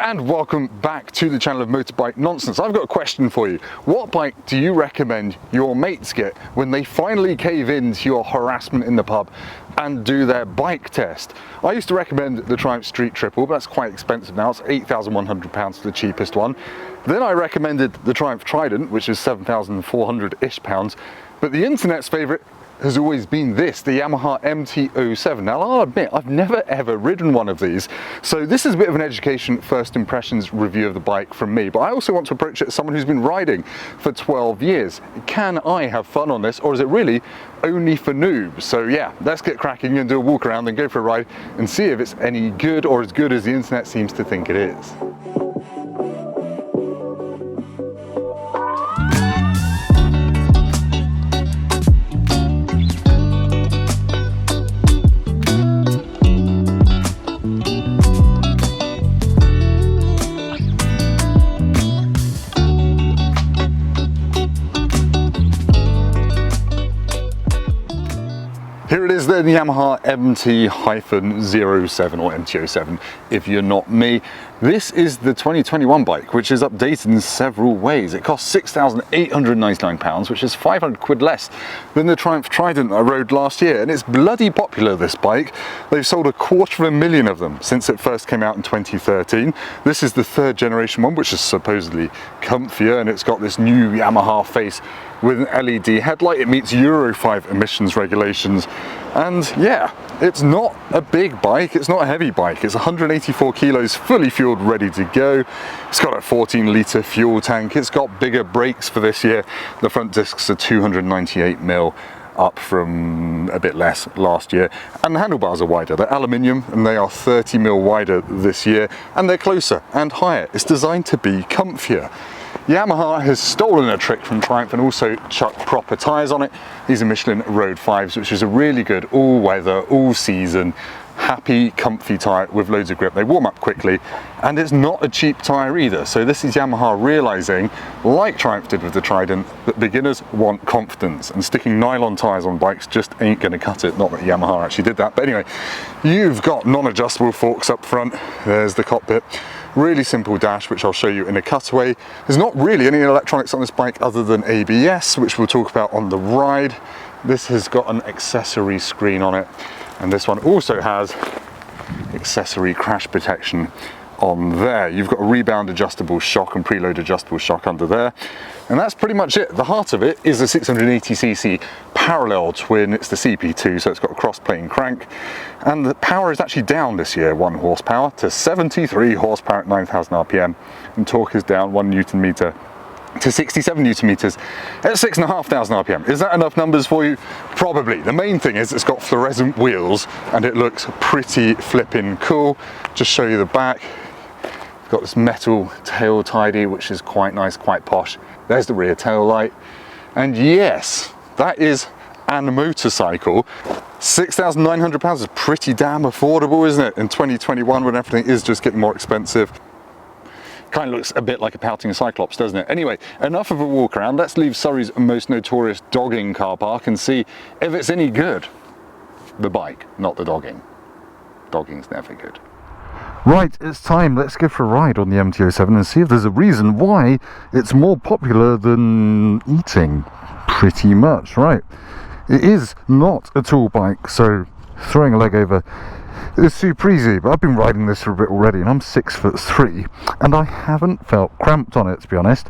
And welcome back to the channel of Motorbike Nonsense. I've got a question for you. What bike do you recommend your mates get when they finally cave into your harassment in the pub and do their bike test? I used to recommend the Triumph Street Triple, but that's quite expensive now. It's £8,100 for the cheapest one. Then I recommended the Triumph Trident, which is £7,400-ish pounds. But the internet's favourite has always been this, the Yamaha MT-07. Now I'll admit, I've never ever ridden one of these, so this is a bit of an education, first impressions review of the bike from me, but I also want to approach it as someone who's been riding for 12 years. Can I have fun on this, or is it really only for noobs? So yeah, let's get cracking and do a walk around and go for a ride and see if it's any good or as good as the internet seems to think it is. Here it is then, the Yamaha MT-07 or MT-07 if you're not me. This is the 2021 bike, which is updated in several ways. It costs £6,899, which is 500 quid less than the Triumph Trident I rode last year. And it's bloody popular, this bike. They've sold 250,000 of them since it first came out in 2013. This is the third generation one, which is supposedly comfier, and it's got this new Yamaha face with an LED headlight. It meets Euro 5 emissions regulations. And yeah, it's not a big bike, it's not a heavy bike. It's 184 kilos, fully fueled, ready to go. It's got a 14-litre fuel tank. It's got bigger brakes for this year. The front discs are 298mm, up from a bit less last year. And the handlebars are wider. They're aluminium and they are 30mm wider this year. And they're closer and higher. It's designed to be comfier. Yamaha has stolen a trick from Triumph and also chucked proper tyres on it. These are Michelin Road 5s, which is a really good all-weather, all-season, happy, comfy tyre with loads of grip. They warm up quickly, and it's not a cheap tyre either. So this is Yamaha realising, like Triumph did with the Trident, that beginners want confidence, and sticking nylon tyres on bikes just ain't going to cut it. Not that Yamaha actually did that, but anyway, you've got non-adjustable forks up front. There's the cockpit. Really simple dash, which I'll show you in a cutaway. There's not really any electronics on this bike other than ABS, which we'll talk about on the ride. This has got an accessory screen on it, and this one also has accessory crash protection on there. You've got a rebound adjustable shock and preload adjustable shock under there, and that's pretty much it. The heart of it is a 680cc parallel twin. It's the CP2, so it's got a cross-plane crank, and the power is actually down this year 1 horsepower to 73 horsepower at 9,000 RPM, and torque is down 1 Newton meter to 67 Newton meters at 6,500 RPM. Is that enough numbers for you? Probably. The main thing is it's got fluorescent wheels and it looks pretty flippin' cool. Just show you the back. It's got this metal tail tidy, which is quite nice, quite posh. There's the rear tail light. And yes, that is an motorcycle. £6,900 is pretty damn affordable, isn't it? In 2021, when everything is just getting more expensive. Kind of looks a bit like a pouting Cyclops, doesn't it? Anyway, enough of a walk around. Let's leave Surrey's most notorious dogging car park and see if it's any good. The bike, not the dogging. Dogging's never good. Right, it's time. Let's go for a ride on the MT-07 and see if there's a reason why it's more popular than eating. Pretty much, right. It is not a tall bike, so throwing a leg over is super easy, but I've been riding this for a bit already and I'm 6'3" and I haven't felt cramped on it, to be honest.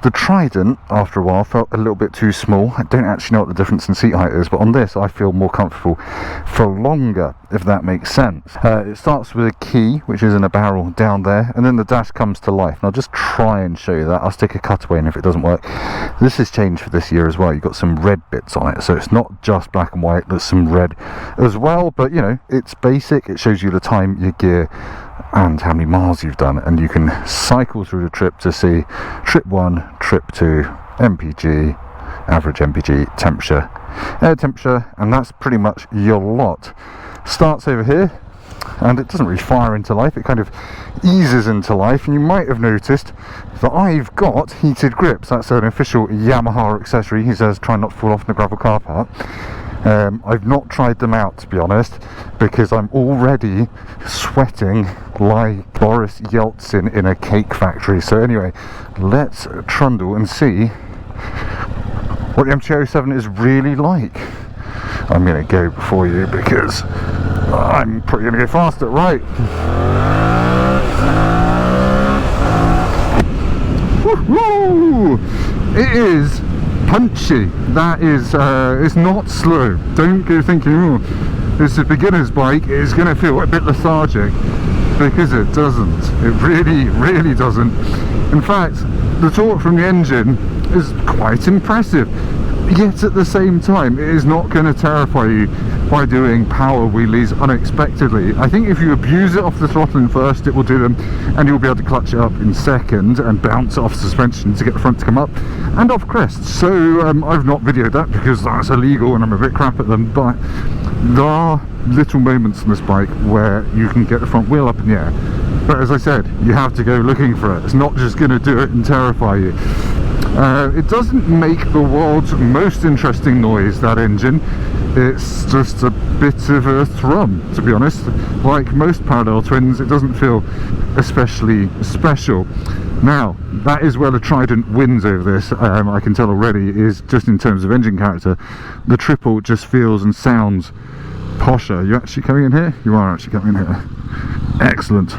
The Trident, after a while, felt a little bit too small. I don't actually know what the difference in seat height is, but on this I feel more comfortable for longer, if that makes sense. It starts with a key, which is in a barrel down there, and then the dash comes to life. And I'll just try and show you that. I'll stick a cutaway in if it doesn't work. This has changed for this year as well. You've got some red bits on it, so it's not just black and white, there's some red as well, but you know, it's basic. It shows you the time, your gear, and how many miles you've done, and you can cycle through the trip to see trip 1, trip 2, MPG, average MPG, temperature, air temperature, and that's pretty much your lot. Starts over here, and it doesn't really fire into life, it kind of eases into life, and you might have noticed that I've got heated grips. That's an official Yamaha accessory. He says try not to fall off in the gravel car park. I've not tried them out, to be honest, because I'm already sweating like Boris Yeltsin in a cake factory. So anyway, let's trundle and see what the MT-07 is really like. I'm going to go before you because I'm probably going to go faster, right? Woo-hoo! It is punchy. That is, it's not slow. Don't go thinking, oh, this is a beginner's bike, it's going to feel a bit lethargic, because it doesn't. It really, really doesn't. In fact, the torque from the engine is quite impressive. Yet at the same time, it is not going to terrify you by doing power wheelies unexpectedly. I think if you abuse it off the throttle in first, it will do them, and you'll be able to clutch it up in second and bounce off suspension to get the front to come up and off crest. So I've not videoed that because that's illegal and I'm a bit crap at them, but there are little moments on this bike where you can get the front wheel up in the air. But as I said, you have to go looking for it. It's not just going to do it and terrify you. It doesn't make the world's most interesting noise, that engine. It's just a bit of a thrum, to be honest. Like most parallel twins, it doesn't feel especially special. Now, that is where the Trident wins over this, I can tell already, is just in terms of engine character. The triple just feels and sounds posher. Are you actually coming in here? You are actually coming in here. Excellent.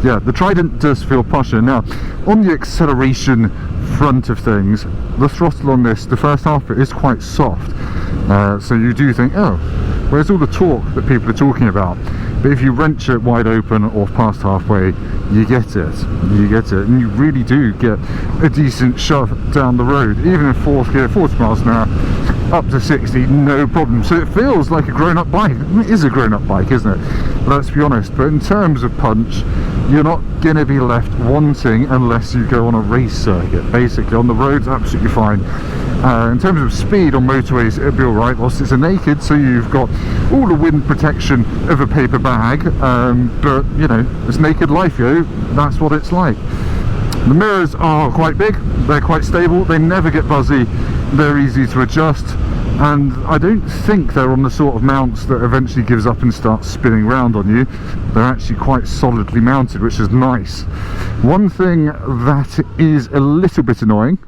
Yeah, the Trident does feel posher. Now, on the acceleration front of things, the throttle on this, the first half of it is quite soft. So you do think, oh, where's all the torque that people are talking about? But if you wrench it wide open or past halfway, you get it. You get it. And you really do get a decent shove down the road. Even in fourth gear, 40 miles an hour, up to 60, no problem. So it feels like a grown-up bike. I mean, it is a grown-up bike, isn't it? Let's be honest. But in terms of punch, you're not going to be left wanting unless you go on a race circuit. Basically, on the roads, absolutely fine. In terms of speed on motorways, it'll be alright whilst it's a naked, so you've got all the wind protection of a paper bag, but you know, it's naked life, yo. That's what it's like. The mirrors are quite big, they're quite stable, they never get buzzy, they're easy to adjust, and I don't think they're on the sort of mounts that eventually gives up and starts spinning around on you. They're actually quite solidly mounted, which is nice. One thing that is a little bit annoying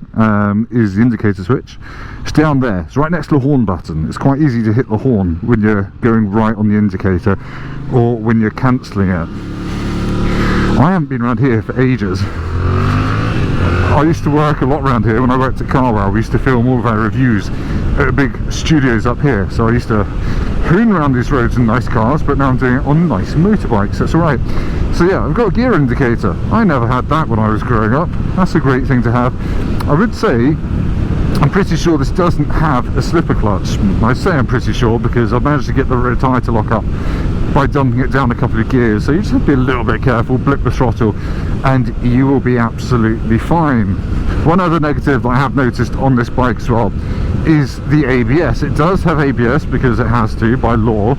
is the indicator switch. It's down there, it's right next to the horn button. It's quite easy to hit the horn when you're going right on the indicator or when you're cancelling it. I haven't been around here for ages. I used to work a lot around here when I worked at Carwell. We used to film all of our reviews at big studios up here, so I used to hoon around these roads in nice cars, but now I'm doing it on nice motorbikes. That's alright. So yeah, I've got a gear indicator. I never had that when I was growing up. That's a great thing to have. I would say I'm pretty sure this doesn't have a slipper clutch. I say I'm pretty sure because I've managed to get the rear tyre to lock up by dumping it down a couple of gears, so you just have to be a little bit careful, blip the throttle, and you will be absolutely fine. One other negative that I have noticed on this bike as well is the ABS. It does have ABS because it has to by law,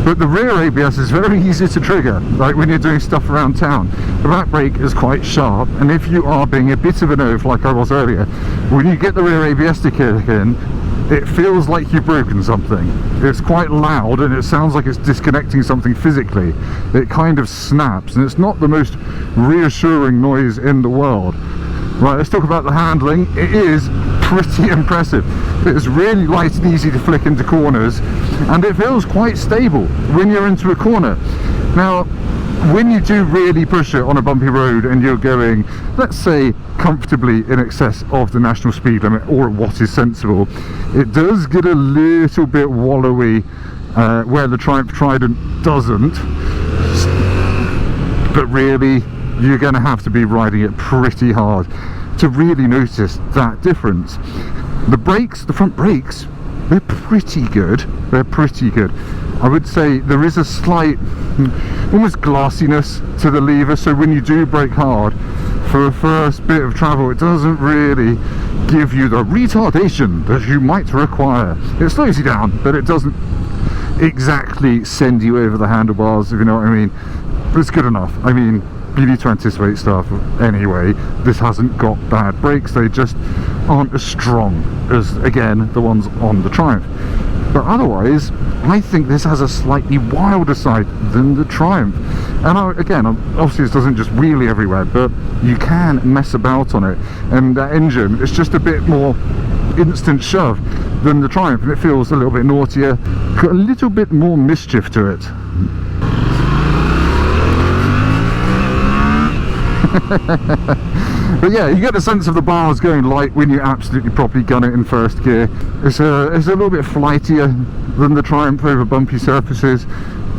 but the rear ABS is very easy to trigger, like when you're doing stuff around town. The back brake is quite sharp, and if you are being a bit of an oaf like I was earlier, when you get the rear ABS to kick in, it feels like you've broken something. It's quite loud and it sounds like it's disconnecting something physically. It kind of snaps, and it's not the most reassuring noise in the world. Right, let's talk about the handling. It is pretty impressive. It's really light and easy to flick into corners, and it feels quite stable when you're into a corner. Now, when you do really push it on a bumpy road and you're going, let's say, comfortably in excess of the national speed limit or what is sensible, it does get a little bit wallowy where the Triumph Trident doesn't. But really, you're going to have to be riding it pretty hard to really notice that difference. The brakes, the front brakes, they're pretty good. They're pretty good. I would say there is a slight, almost glassiness to the lever, so when you do brake hard for a first bit of travel, it doesn't really give you the retardation that you might require. It slows you down, but it doesn't exactly send you over the handlebars, if you know what I mean. But it's good enough. I mean, you need to anticipate stuff anyway. This hasn't got bad brakes, they just aren't as strong as, again, the ones on the Triumph. But otherwise, I think this has a slightly wilder side than the Triumph. And again, obviously this doesn't just wheelie everywhere, but you can mess about on it. And that engine is just a bit more instant shove than the Triumph, and it feels a little bit naughtier, got a little bit more mischief to it. But yeah, you get the sense of the bars going light when you absolutely properly gun it in first gear. It's a little bit flightier than the Triumph over bumpy surfaces.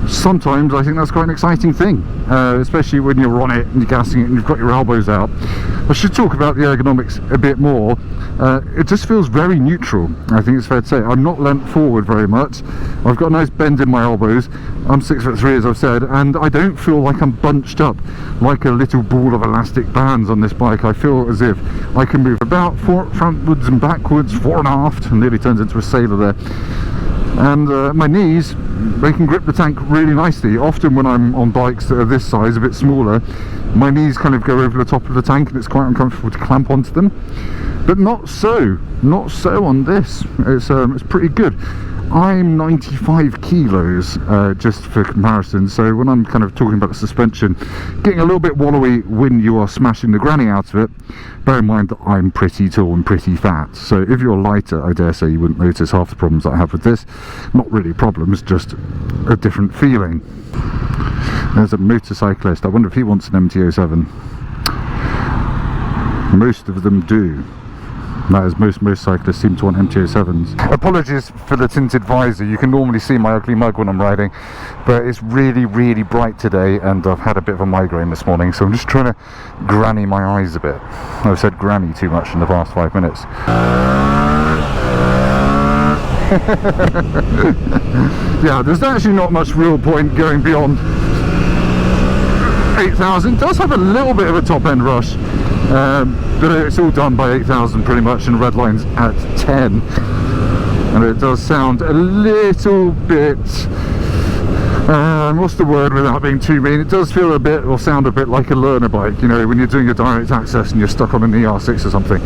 Sometimes I think that's quite an exciting thing, especially when you're on it and you're gassing it and you've got your elbows out. I should talk about the ergonomics a bit more. It just feels very neutral, I think it's fair to say. I'm not leant forward very much. I've got a nice bend in my elbows. I'm 6'3", as I've said, and I don't feel like I'm bunched up like a little ball of elastic bands on this bike. I feel as if I can move about frontwards and backwards, fore and aft, and nearly turns into a sailor there. And my knees, they can grip the tank really nicely. Often when I'm on bikes that are this size, a bit smaller, my knees kind of go over the top of the tank and it's quite uncomfortable to clamp onto them. But not so on this. It's pretty good. I'm 95 kilos, just for comparison, so when I'm kind of talking about the suspension, getting a little bit wallowy when you are smashing the granny out of it, bear in mind that I'm pretty tall and pretty fat, so if you're lighter, I dare say you wouldn't notice half the problems that I have with this. Not really problems, just a different feeling. There's a motorcyclist. I wonder if he wants an MT-07. Most of them do. That is, most motorcyclists seem to want MT-07s. Apologies for the tinted visor. You can normally see my ugly mug when I'm riding, but it's really, really bright today, and I've had a bit of a migraine this morning, so I'm just trying to granny my eyes a bit. I've said granny too much in the past 5 minutes. Yeah, there's actually not much real point going beyond 8,000. It does have a little bit of a top end rush, but it's all done by 8,000 pretty much, and red line's at 10, and it does sound a little bit, what's the word without being too mean, it does feel a bit, or sound a bit like a learner bike, you know, when you're doing a direct access and you're stuck on an ER6 or something.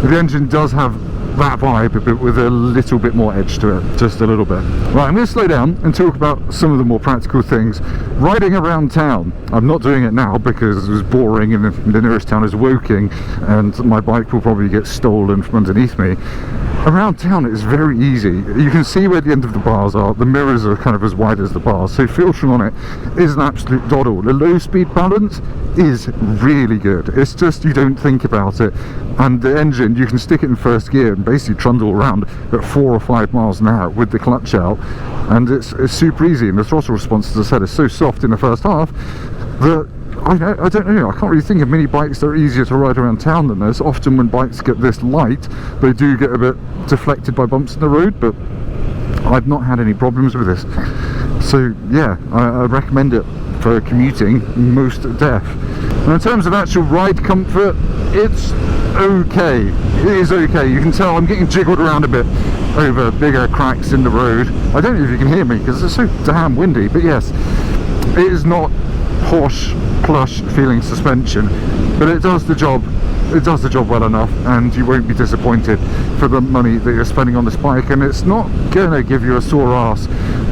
The engine does have that vibe, but with a little bit more edge to it, just a little bit. Right, I'm going to slow down and talk about some of the more practical things. Riding around town, I'm not doing it now because it was boring and the nearest town is Woking and my bike will probably get stolen from underneath me. Around town it's very easy. You can see where the end of the bars are, the mirrors are kind of as wide as the bars, so filtering on it is an absolute doddle. The low speed balance is really good, it's just you don't think about it, and the engine, you can stick it in first gear and basically trundle around at 4 or 5 miles an hour with the clutch out, and it's super easy, and the throttle response, as I said, is so soft in the first half that I don't know, I can't really think of many bikes that are easier to ride around town than this. Often when bikes get this light, they do get a bit deflected by bumps in the road, but I've not had any problems with this. So yeah, I recommend it for commuting most def. And in terms of actual ride comfort, it's okay. It is okay. You can tell I'm getting jiggled around a bit over bigger cracks in the road. I don't know if you can hear me because it's so damn windy, but yes, it is not posh, plush feeling suspension, but it does the job. It does the job well enough, and you won't be disappointed for the money that you're spending on this bike. And it's not gonna give you a sore ass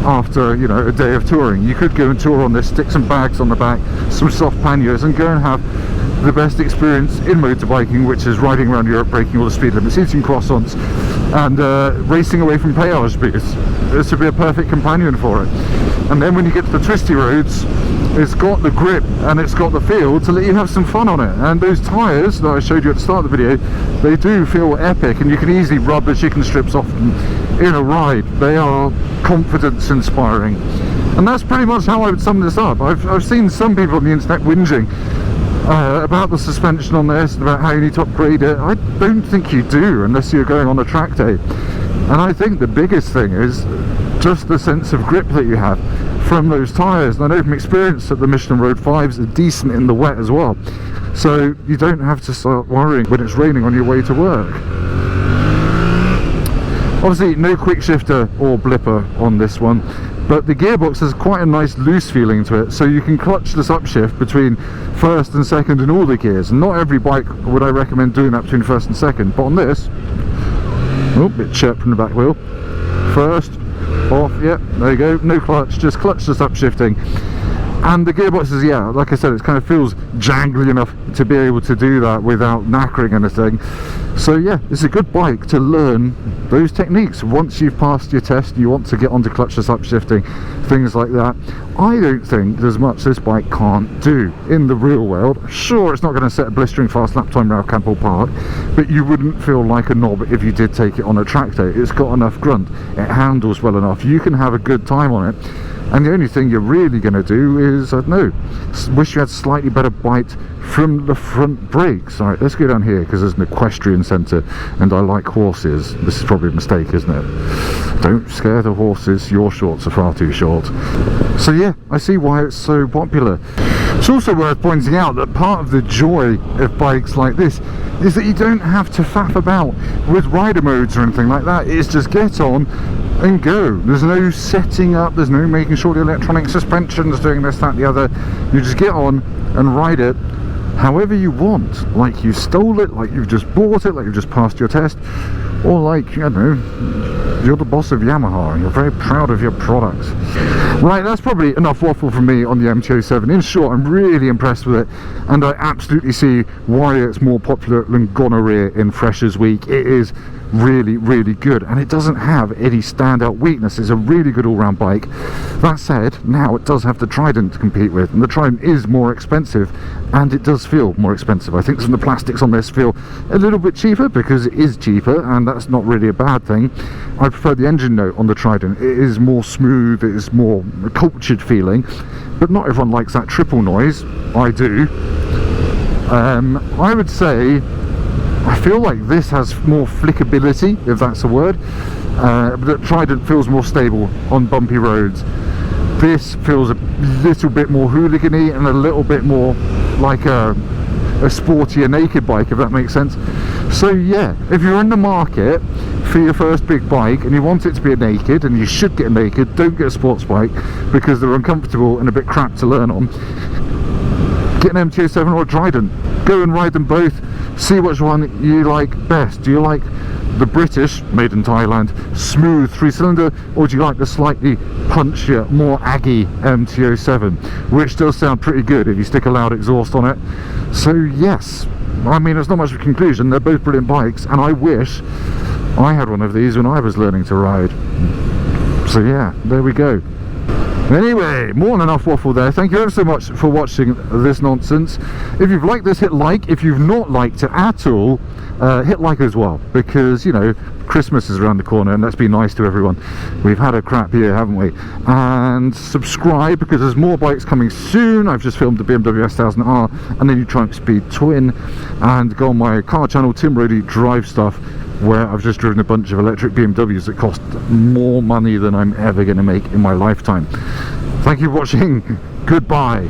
after, you know, a day of touring. You could go and tour on this, stick some bags on the back, some soft panniers, and go and have the best experience in motorbiking, which is riding around Europe, breaking all the speed limits, eating croissants, and racing away from péage booths. This would be a perfect companion for it. And then when you get to the twisty roads, it's got the grip and it's got the feel to let you have some fun on it. And those tyres that I showed you at the start of the video, they do feel epic, and you can easily rub the chicken strips off them in a ride. They are confidence inspiring, and that's pretty much how I would sum this up. I've seen some people on the internet whinging about the suspension on this, about how you need to upgrade it. I don't think you do unless you're going on a track day. And I think the biggest thing is just the sense of grip that you have from those tyres. And I know from experience that the Michelin Road 5s are decent in the wet as well, so you don't have to start worrying when it's raining on your way to work. Obviously no quick shifter or blipper on this one. but the gearbox has quite a nice loose feeling to it, so you can clutchless upshift between first and second in all the gears. And not every bike would I recommend doing that between first and second, but on this, oh, bit chirp from the back wheel, first, off, yep, there you go, no clutch, just clutchless upshifting. And the gearbox is, yeah, like I said, it kind of feels jangly enough to be able to do that without knackering anything. So yeah, it's a good bike to learn those techniques. Once you've passed your test, you want to get onto clutchless upshifting, things like that. I don't think there's much this bike can't do in the real world. Sure, it's not going to set a blistering fast lap time around Campbell Park, but you wouldn't feel like a knob if you did take it on a track day. It's got enough grunt, it handles well enough, you can have a good time on it. And the only thing you're really going to do is, I don't know, wish you had slightly better bite from the front brakes. Alright, let's go down here because there's an equestrian centre and I like horses. This is probably a mistake, isn't it? Don't scare the horses, your shorts are far too short. So yeah, I see why it's so popular. It's also worth pointing out that part of the joy of bikes like this is that you don't have to faff about with rider modes or anything like that. It's just get on and go. There's no setting up, there's no making sure the electronic suspension's doing this, that, the other. You just get on and ride it however you want, like you stole it, like you've just bought it, like you've just passed your test, or like, I don't know, you're the boss of Yamaha and you're very proud of your product. Right, that's probably enough waffle from me on the MT-07. In short, I'm really impressed with it, and I absolutely see why it's more popular than Gonorrhea in Freshers Week. It is really, really good, and it doesn't have any standout weakness. It's a really good all-round bike. That said, now it does have the Trident to compete with, and the Trident is more expensive, and it does feel more expensive. I think some of the plastics on this feel a little bit cheaper because it is cheaper, and that's not really a bad thing. I prefer the engine note on the Trident. It is more smooth, it is more cultured feeling, but not everyone likes that triple noise. I do. I would say I feel like this has more flickability, if that's a word, but the Trident feels more stable on bumpy roads. This feels a little bit more hooligan-y and a little bit more like a sportier naked bike, if that makes sense. So yeah, if you're in the market for your first big bike and you want it to be a naked, and you should get a naked, don't get a sports bike because they're uncomfortable and a bit crap to learn on. Get an MT-07 or a Trident, go and ride them both, see which one you like best. Do you like the British, made in Thailand, smooth 3-cylinder, or do you like the slightly punchier, more aggy MT-07, which does sound pretty good if you stick a loud exhaust on it? So yes, I mean, it's not much of a conclusion, they're both brilliant bikes, and I wish I had one of these when I was learning to ride. So yeah, there we go. Anyway, more than enough waffle there. Thank you ever so much for watching this nonsense. If you've liked this, hit like. If you've not liked it at all, hit like as well, because, you know, Christmas is around the corner and let's be nice to everyone. We've had a crap year, haven't we? And subscribe, because there's more bikes coming soon. I've just filmed the BMW S1000R and the new Triumph Speed Twin, and go on my car channel, Tim Rodey Drive Stuff, where I've just driven a bunch of electric BMWs that cost more money than I'm ever going to make in my lifetime. Thank you for watching. Goodbye.